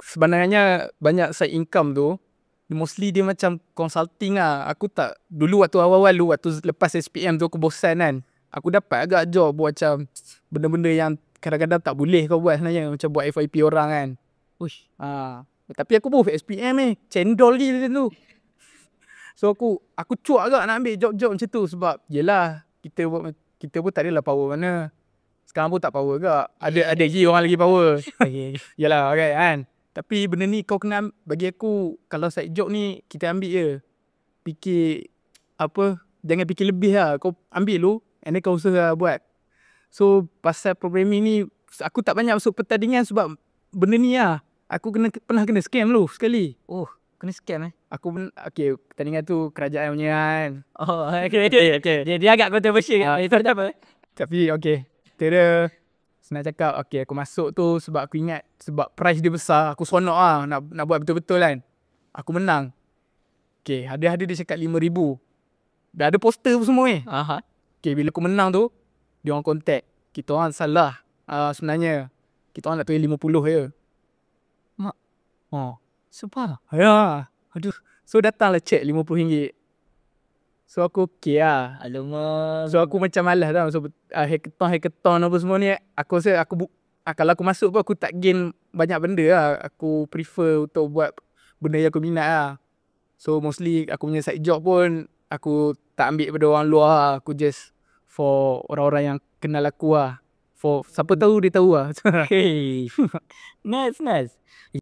sebenarnya banyak side income tu mostly dia macam consulting lah. Aku tak, dulu waktu awal-awal tu, waktu lepas SPM tu aku bosan kan, aku dapat agak job buat macam benda-benda yang kadang-kadang tak boleh kau buat sebenarnya, macam buat FYP orang kan. Uish, tapi aku pun SPM ni cendol je macam tu. So aku cuak agak nak ambil job-job macam tu sebab yelah kita pun tak adalah power mana. Sekarang pun tak power agak. Ada lagi orang lagi power. Yalah kan. Tapi benda ni kau kena, bagi aku kalau side job ni kita ambil je. Fikir jangan fikir lebih lah. Kau ambil lu and then kau usaha buat. So pasal programming ni aku tak banyak masuk pertandingan sebab benda ni lah. Aku pernah kena scam lu sekali. Oh, kena scam Pertandingan tu kerajaan punya kan. Oh, okay. Dia agak controversial kan. Itu apa? Tapi kita senang cakap, aku masuk tu sebab aku ingat, sebab price dia besar, aku seronok lah nak buat betul-betul kan. Aku menang. Ada dia cakap 5,000. Dah ada poster pun semua ni. Bila aku menang tu, dia orang contact. Kita orang salah. Sebenarnya kita orang nak tulis 50 je. Mak. Sumpah. Ya. Aduh. So datanglah check RM50. So aku lah. Alamak. So aku macam malas tau. So hackathon apa semua ni, aku rasa kalau aku masuk pun aku tak gain banyak benda lah. Aku prefer untuk buat benda yang aku minat lah. So mostly aku punya side job pun aku tak ambil daripada orang luar lah. Aku just for orang-orang yang kenal aku lah. For siapa tahu dia tahu lah. Hey. Nice.